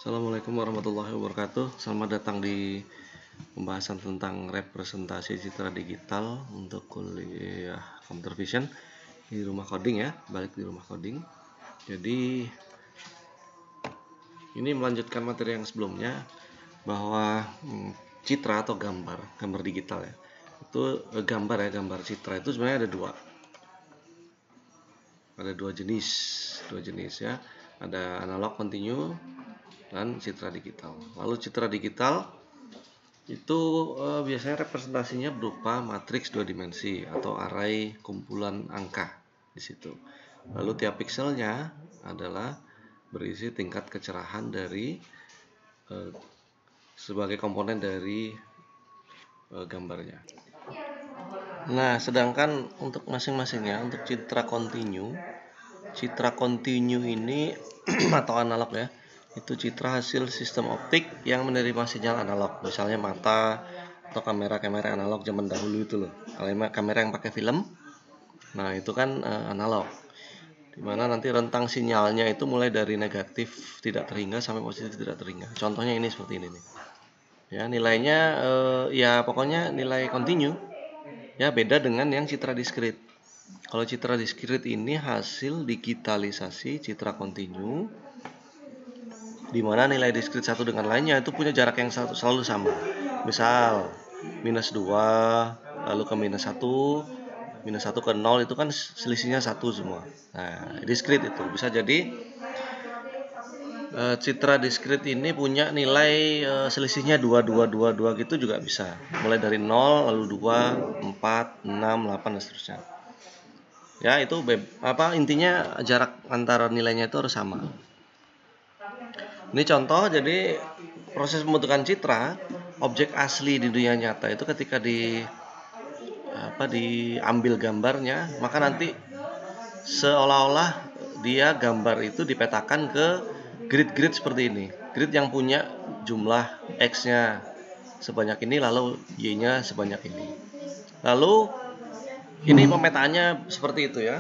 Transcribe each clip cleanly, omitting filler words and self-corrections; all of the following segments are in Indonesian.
Assalamualaikum warahmatullahi wabarakatuh. Selamat datang di pembahasan tentang representasi citra digital untuk kuliah Computer Vision di rumah coding ya, balik di rumah coding. Jadi ini melanjutkan materi yang sebelumnya bahwa citra atau gambar digital ya. Itu gambar citra itu sebenarnya ada dua jenis ya. Ada analog continue dan citra digital. Lalu citra digital itu biasanya representasinya berupa matriks 2 dimensi atau array kumpulan angka di situ. Lalu tiap pikselnya adalah berisi tingkat kecerahan dari sebagai komponen dari gambarnya. Nah, sedangkan untuk masing-masingnya, untuk citra continue ini atau analog ya, itu citra hasil sistem optik yang menerima sinyal analog, misalnya mata atau kamera analog zaman dahulu itu loh, kamera yang pakai film. Nah, itu kan analog, dimana nanti rentang sinyalnya itu mulai dari negatif tidak terhingga sampai positif tidak terhingga. Contohnya ini seperti ini nih ya, nilainya ya pokoknya nilai continue ya, beda dengan yang citra diskrit. Kalau citra diskrit ini hasil digitalisasi citra continue, di mana nilai diskrit satu dengan lainnya itu punya jarak yang selalu sama. Misal -2 lalu ke -1 ke 0 itu kan selisihnya 1 semua. Nah, diskrit itu bisa jadi citra diskrit ini punya nilai selisihnya 2 gitu juga bisa. Mulai dari 0 lalu 2, 4, 6, 8 dan seterusnya. Ya, itu intinya jarak antara nilainya itu harus sama. Ini contoh, jadi proses pembentukan citra objek asli di dunia nyata itu ketika diambil gambarnya, maka nanti seolah-olah dia gambar itu dipetakan ke grid seperti ini. Grid yang punya jumlah X-nya sebanyak ini, lalu Y-nya sebanyak ini. Lalu ini pemetaannya seperti itu ya.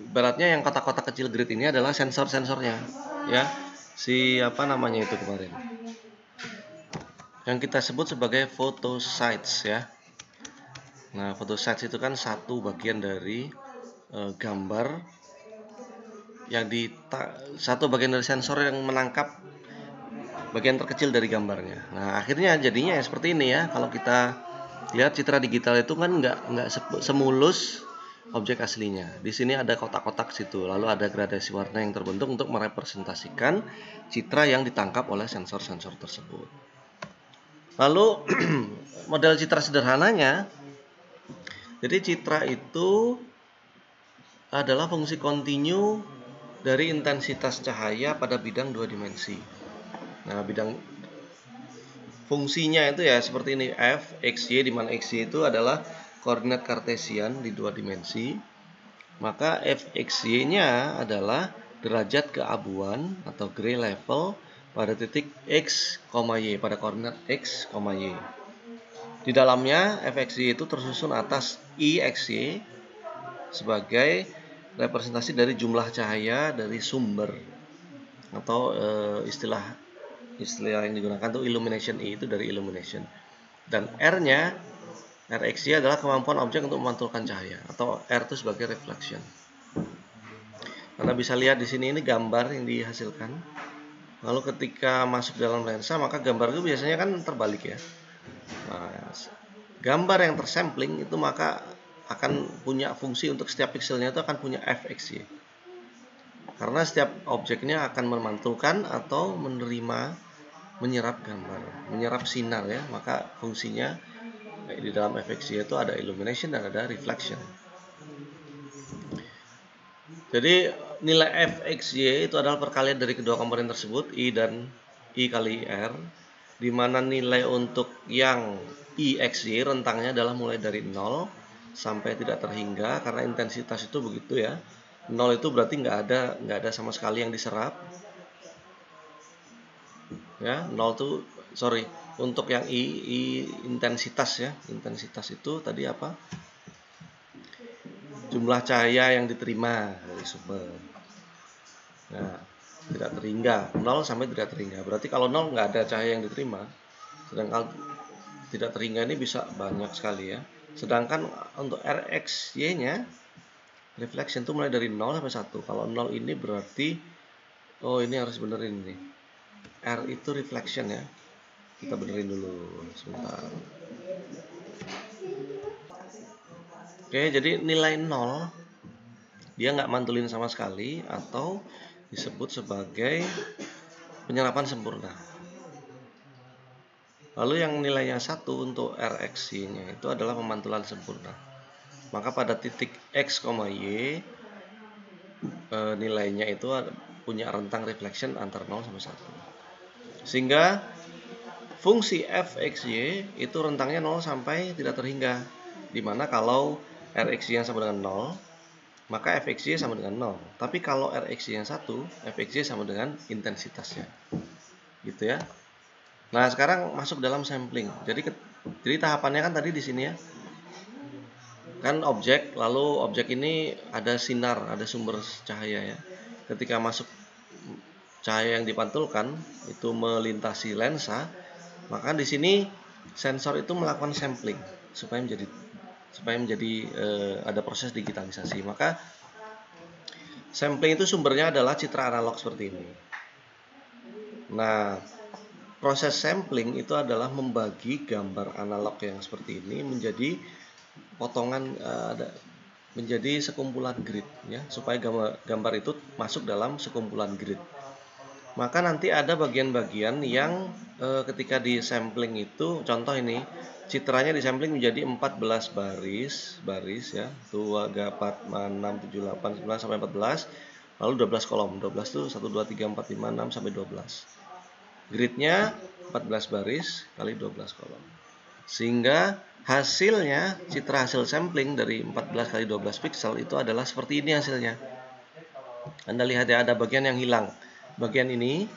Ibaratnya yang kotak-kotak kecil grid ini adalah sensor-sensornya ya. Apa namanya itu kemarin, yang kita sebut sebagai photosites ya. Nah, photosites itu kan satu bagian dari gambar yang satu bagian dari sensor yang menangkap bagian terkecil dari gambarnya. Nah, akhirnya jadinya ya seperti ini ya. Kalau kita lihat citra digital itu kan nggak semulus objek aslinya. Di sini ada kotak-kotak situ, lalu ada gradasi warna yang terbentuk untuk merepresentasikan citra yang ditangkap oleh sensor-sensor tersebut. Lalu model citra sederhananya, jadi citra itu adalah fungsi continue dari intensitas cahaya pada bidang 2 dimensi. Nah, bidang fungsinya itu ya seperti ini, f, x, y, di mana x, y itu adalah koordinat kartesian di 2 dimensi. Maka f, x, y-nya adalah derajat keabuan atau gray level pada titik x, y, pada koordinat x, y. Di dalamnya f, x, y itu tersusun atas i, x, y sebagai representasi dari jumlah cahaya dari sumber, atau istilah yang digunakan itu illumination, I itu dari illumination, dan R-nya, RXY adalah kemampuan objek untuk memantulkan cahaya, atau R itu sebagai reflection. Anda bisa lihat di sini, ini gambar yang dihasilkan. Lalu ketika masuk dalam lensa, maka gambar itu biasanya kan terbalik ya. Nah, gambar yang tersampling itu maka akan punya fungsi untuk setiap pikselnya itu akan punya fxy. Karena setiap objeknya akan memantulkan atau menyerap gambar, menyerap sinar ya, maka fungsinya di dalam fxy itu ada illumination dan ada reflection. Jadi nilai fxy itu adalah perkalian dari kedua komponen tersebut, I dan I kali R, di mana nilai untuk yang IXY rentangnya adalah mulai dari 0 sampai tidak terhingga, karena intensitas itu begitu ya. 0 itu berarti nggak ada sama sekali yang diserap. Ya, 0 itu untuk yang I intensitas ya. Intensitas itu tadi apa? Jumlah cahaya yang diterima dari sumber. Nah, tidak terhingga, 0 sampai tidak terhingga. Berarti kalau 0 nggak ada cahaya yang diterima, sedangkan tidak terhingga ini bisa banyak sekali ya. Sedangkan untuk RXY-nya reflection itu mulai dari 0 sampai 1. Kalau 0 ini berarti, oh ini harus benerin nih. R itu reflection ya. Kita benerin dulu sebentar. Oke, jadi nilai 0 dia nggak mantulin sama sekali atau disebut sebagai penyerapan sempurna. Lalu yang nilainya 1 untuk RXY-nya itu adalah pemantulan sempurna. Maka pada titik X, Y nilainya itu punya rentang reflection antara 0 sampai 1. Sehingga fungsi fxy itu rentangnya 0 sampai tidak terhingga. Dimana kalau RXY yang sama dengan 0, maka fxy sama dengan 0. Tapi kalau RXY yang 1, fxy sama dengan intensitasnya. Gitu ya. Nah, sekarang masuk dalam sampling. Jadi tahapannya kan tadi di sini ya. Kan objek, lalu objek ini ada sinar, ada sumber cahaya ya. Ketika masuk cahaya yang dipantulkan itu melintasi lensa, maka di sini sensor itu melakukan sampling supaya menjadi ada proses digitalisasi. Maka sampling itu sumbernya adalah citra analog seperti ini. Nah, proses sampling itu adalah membagi gambar analog yang seperti ini menjadi potongan, menjadi sekumpulan grid ya, supaya gambar itu masuk dalam sekumpulan grid. Maka nanti ada bagian-bagian yang ketika di sampling itu, contoh ini citranya di sampling menjadi 14 baris ya, 2, 3, 4, 5, 6, 7, 8, 9 sampai 14, lalu 12 kolom. 12 itu 1, 2, 3, 4, 5, 6 sampai 12. Gridnya 14 baris kali 12 kolom. Sehingga hasilnya, citra hasil sampling dari 14 kali 12 pixel itu adalah seperti ini hasilnya. Anda lihat ya, ada bagian yang hilang. Bagian ini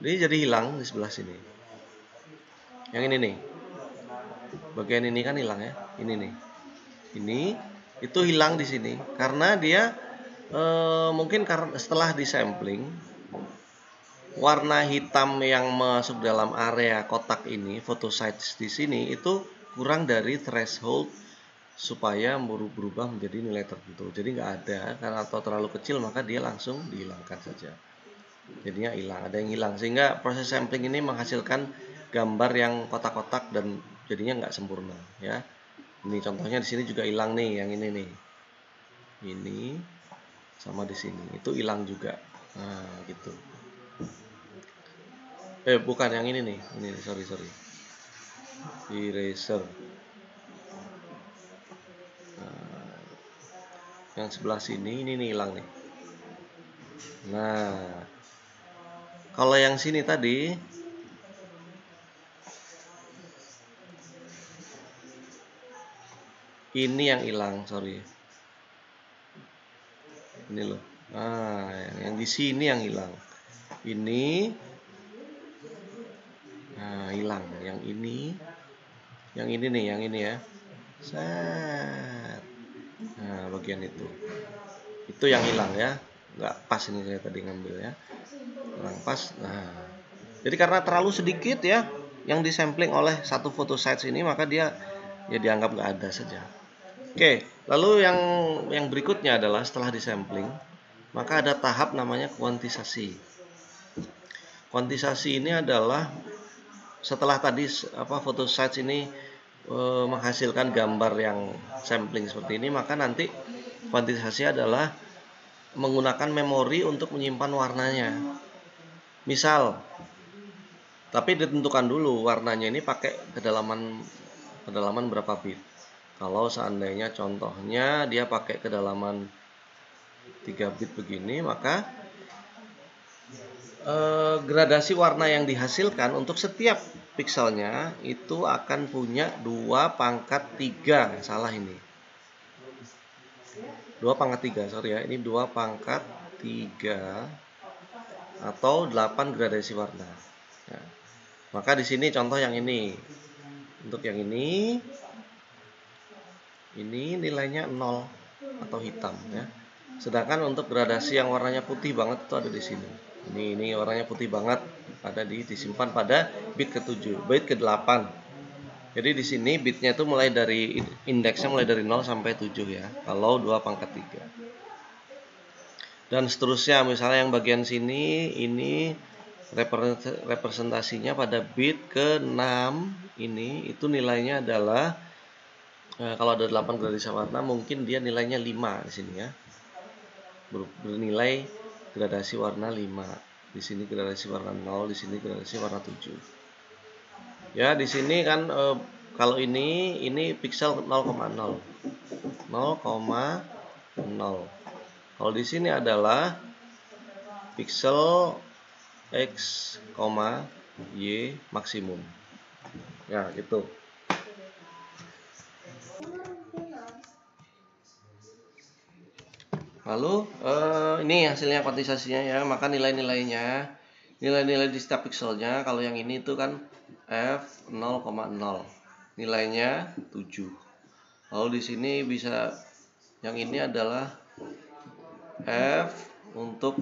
jadi hilang di sebelah sini. Yang ini nih, bagian ini kan hilang ya. Ini nih, ini itu hilang di sini karena dia mungkin karena setelah disampling warna hitam yang masuk dalam area kotak ini, photosites di sini itu kurang dari threshold supaya berubah menjadi nilai tertentu. Jadi nggak ada, karena atau terlalu kecil maka dia langsung dihilangkan saja. Jadinya hilang, ada yang hilang. Sehingga proses sampling ini menghasilkan gambar yang kotak-kotak dan jadinya nggak sempurna ya. Ini contohnya di sini juga hilang nih, yang ini nih. Ini sama di sini, itu hilang juga. Nah, gitu. Bukan yang ini nih. Ini sorry. Eraser. Nah, yang sebelah sini ini nih hilang nih. Nah, kalau yang sini tadi ini yang hilang, sorry. Ini loh. Nah, yang di sini yang hilang. Ini hilang. Yang ini nih, yang ini ya. Set. Nah, bagian itu yang hilang ya. Nggak pas ini saya tadi ngambil ya. Kurang pas. Nah, jadi karena terlalu sedikit ya yang disampling oleh satu photosites ini, maka dia ya dianggap nggak ada saja. Oke, lalu yang berikutnya adalah setelah disampling, maka ada tahap namanya kuantisasi. Kuantisasi ini adalah setelah tadi photosites ini menghasilkan gambar yang sampling seperti ini, maka nanti kuantisasi adalah menggunakan memori untuk menyimpan warnanya. Misal, tapi ditentukan dulu warnanya ini pakai kedalaman berapa bit. Kalau seandainya contohnya dia pakai kedalaman 3 bit begini, maka gradasi warna yang dihasilkan untuk setiap pikselnya itu akan punya 2/3. Salah ini. 2/3, sorry ya. Ini 2/3 atau 8 gradasi warna. Nah, maka di sini contoh yang ini. Untuk yang ini nilainya 0 atau hitam ya. Sedangkan untuk gradasi yang warnanya putih banget itu ada di sini. Ini warnanya putih banget, ada disimpan pada bit ke-7, bit ke-8. Jadi di sini bitnya itu mulai dari indeksnya mulai dari 0 sampai 7 ya. Kalau 2 pangkat 3. Dan seterusnya, misalnya yang bagian sini ini representasinya pada bit ke-6 ini itu nilainya adalah kalau ada 8 gradasi warna mungkin dia nilainya 5 di sini ya. Bernilai gradasi warna 5. Di sini gradasi warna 0, di sini gradasi warna 7. Ya, di sini kan kalau ini pixel 0,0. 0,0. Kalau di sini adalah pixel X, Y maksimum. Ya, gitu. Lalu ini hasilnya kuantisasinya ya, maka nilai-nilainya, nilai-nilai di setiap pixelnya, kalau yang ini itu kan f 0,0, nilainya 7. Lalu di sini bisa yang ini adalah f untuk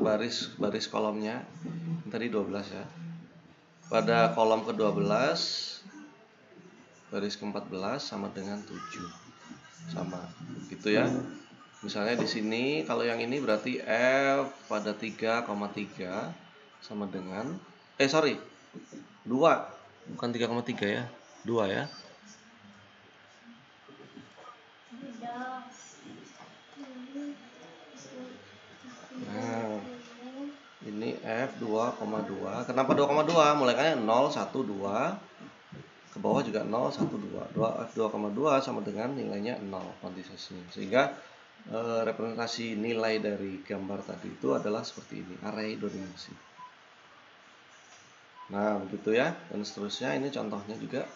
baris kolomnya tadi 12 ya. Pada kolom ke-12 baris ke-14 sama dengan 7. Sama gitu ya. Misalnya di sini kalau yang ini berarti f pada 3,3 sama dengan 2, bukan 3,3 ya. 2 ya. Nah, ini F 2,2. Kenapa 2,2? Mulainya 0, 1, 2. Ke bawah juga 0, 1, 2. F 2,2 sama dengan nilainya 0 kuantisasinya. Sehingga representasi nilai dari gambar tadi itu adalah seperti ini, array 2 dimensi. Nah, begitu ya. Dan seterusnya ini contohnya juga.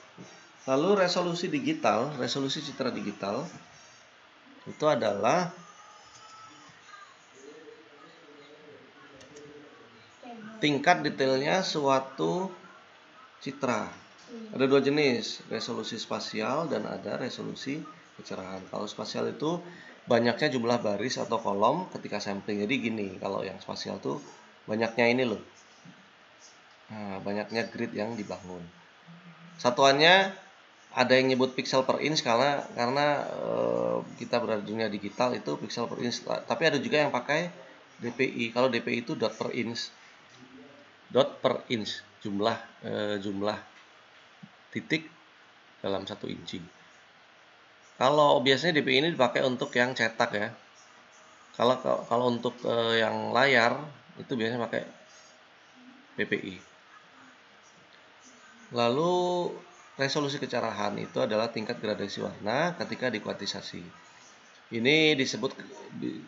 Lalu resolusi digital, resolusi citra digital itu adalah tingkat detailnya suatu citra. Ada 2 jenis, resolusi spasial dan ada resolusi kecerahan. Kalau spasial itu banyaknya jumlah baris atau kolom ketika sampling. Jadi gini, kalau yang spasial tuh banyaknya ini loh. Nah, banyaknya grid yang dibangun. Satuannya ada yang nyebut pixel per inch karena kita berada di dunia digital itu pixel per inch. Tapi ada juga yang pakai DPI. Kalau DPI itu dot per inch. Dot per inch, jumlah titik dalam 1 inci. Kalau biasanya DPI ini dipakai untuk yang cetak ya. Kalau untuk yang layar itu biasanya pakai PPI. Lalu resolusi kecerahan itu adalah tingkat gradasi warna ketika dikuantisasi. Ini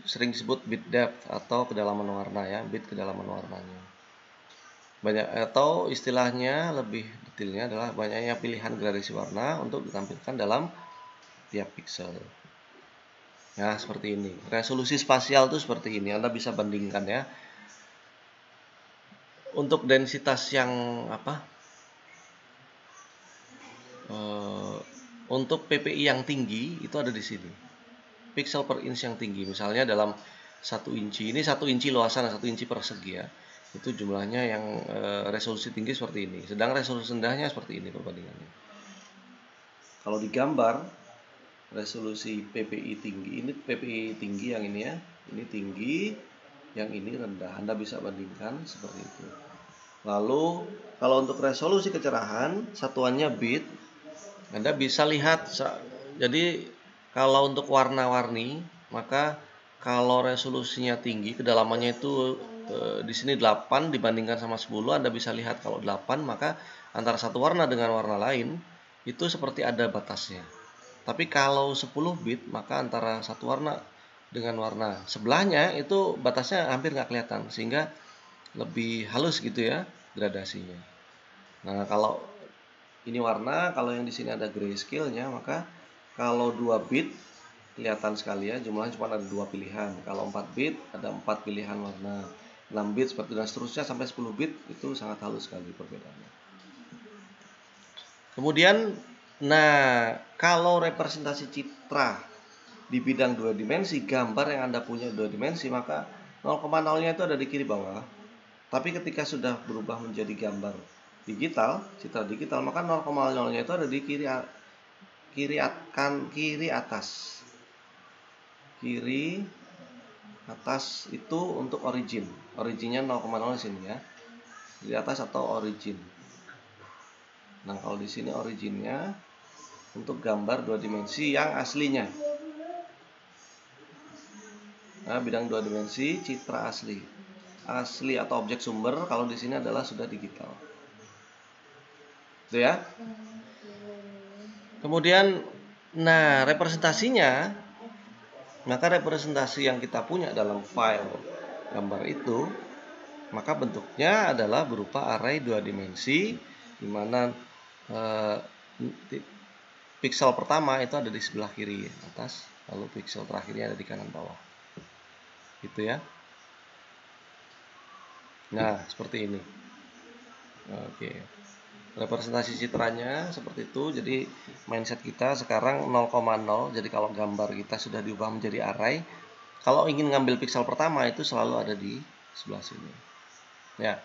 sering disebut bit depth atau kedalaman warna ya, bit kedalaman warnanya. Atau istilahnya lebih detailnya adalah banyaknya pilihan gradasi warna untuk ditampilkan dalam tiap pixel. Nah, seperti ini. Resolusi spasial itu seperti ini. Anda bisa bandingkan ya. Untuk densitas yang untuk PPI yang tinggi itu ada di sini. Pixel per inch yang tinggi. Misalnya dalam 1 inci. Ini 1 inci luasan, 1 inci persegi ya. Itu jumlahnya yang resolusi tinggi seperti ini. Sedang resolusi rendahnya seperti ini perbandingannya. Kalau digambar resolusi PPI tinggi, ini PPI tinggi yang ini ya. Ini tinggi, yang ini rendah. Anda bisa bandingkan seperti itu. Lalu kalau untuk resolusi kecerahan, satuannya bit. Anda bisa lihat. Jadi kalau untuk warna-warni, maka kalau resolusinya tinggi, kedalamannya itu di sini 8 dibandingkan sama 10, Anda bisa lihat kalau 8 maka antara satu warna dengan warna lain itu seperti ada batasnya. Tapi kalau 10 bit maka antara satu warna dengan warna sebelahnya itu batasnya hampir nggak kelihatan, sehingga lebih halus gitu ya gradasinya. Nah, kalau ini warna, kalau yang di sini ada grayscale-nya, maka kalau 2 bit kelihatan sekali ya, jumlahnya cuma ada 2 pilihan. Kalau 4 bit ada 4 pilihan warna. 6 bit seperti dan seterusnya sampai 10 bit itu sangat halus sekali perbedaannya. Kemudian, nah, kalau representasi citra di bidang 2 dimensi, gambar yang Anda punya 2 dimensi, maka 0,0-nya itu ada di kiri bawah. Tapi ketika sudah berubah menjadi gambar digital, citra digital, maka 0,0-nya itu ada di kiri atas. Kiri atas itu untuk origin. Originnya 0,0 di sini ya. Di atas atau origin. Nah, kalau di sini originnya untuk gambar 2 dimensi yang aslinya. Nah, bidang 2 dimensi citra asli. Asli atau objek sumber kalau di sini adalah sudah digital. Itu ya. Kemudian nah, representasinya, maka representasi yang kita punya dalam file gambar itu, maka bentuknya adalah berupa array 2 dimensi di mana pixel pertama itu ada di sebelah kiri atas, lalu pixel terakhirnya ada di kanan bawah. Gitu ya. Nah, seperti ini. Oke. Representasi citranya seperti itu. Jadi mindset kita sekarang 0,0. Jadi kalau gambar kita sudah diubah menjadi array, kalau ingin ngambil pixel pertama itu selalu ada di sebelah sini. Ya.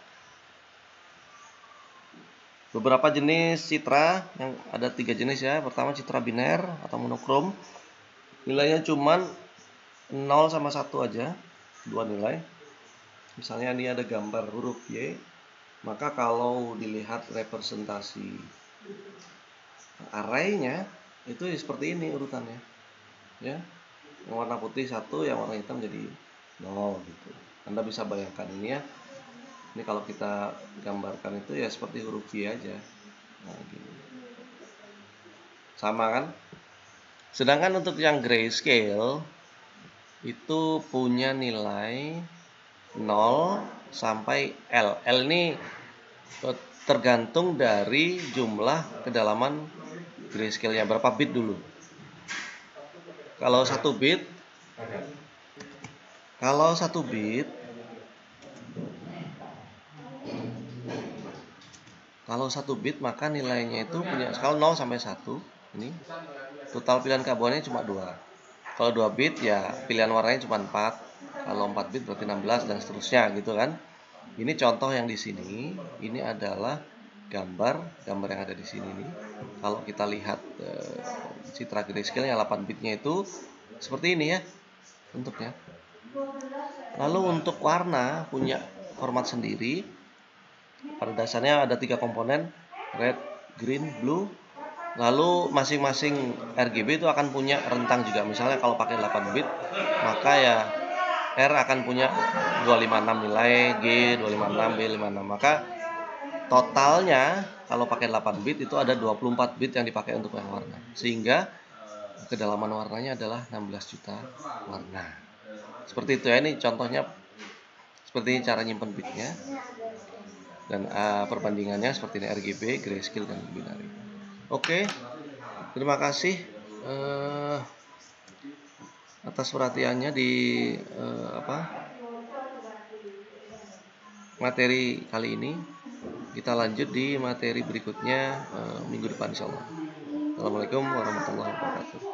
Beberapa jenis citra, yang ada 3 jenis ya. Pertama citra biner atau monokrom. Nilainya cuman 0 sama 1 aja, 2 nilai. Misalnya ini ada gambar huruf Y, maka kalau dilihat representasi array-nya itu seperti ini urutannya. Ya. Yang warna putih 1, yang warna hitam jadi 0 gitu. Anda bisa bayangkan ini ya. Ini kalau kita gambarkan itu ya seperti huruf Y aja. Nah, gini. Sama kan? Sedangkan untuk yang grayscale itu punya nilai 0 sampai L. L ini tergantung dari jumlah kedalaman grayscale-nya, berapa bit dulu. Kalau 1 bit, maka nilainya itu punya skala 0 sampai 1. Ini total pilihan karbonnya cuma 2. Kalau 2 bit ya pilihan warnanya cuma 4. Kalau 4 bit berarti 16 dan seterusnya gitu kan. Ini contoh yang di sini, ini adalah gambar yang ada di sini nih. Kalau kita lihat citra grayscale yang 8 bitnya itu seperti ini ya bentuknya. Lalu untuk warna punya format sendiri. Pada dasarnya ada 3 komponen, red, green, blue. Lalu masing-masing RGB itu akan punya rentang juga. Misalnya kalau pakai 8 bit, maka ya R akan punya 256 nilai, G 256, B 56. Maka totalnya kalau pakai 8 bit itu ada 24 bit yang dipakai untuk yang warna. Sehingga kedalaman warnanya adalah 16 juta warna. Seperti itu ya, ini contohnya seperti ini cara nyimpen bitnya. Dan perbandingannya seperti ini, RGB, grayscale, dan binary. Oke, terima kasih atas perhatiannya di materi kali ini. Kita lanjut di materi berikutnya minggu depan insyaallah. Assalamualaikum warahmatullahi wabarakatuh.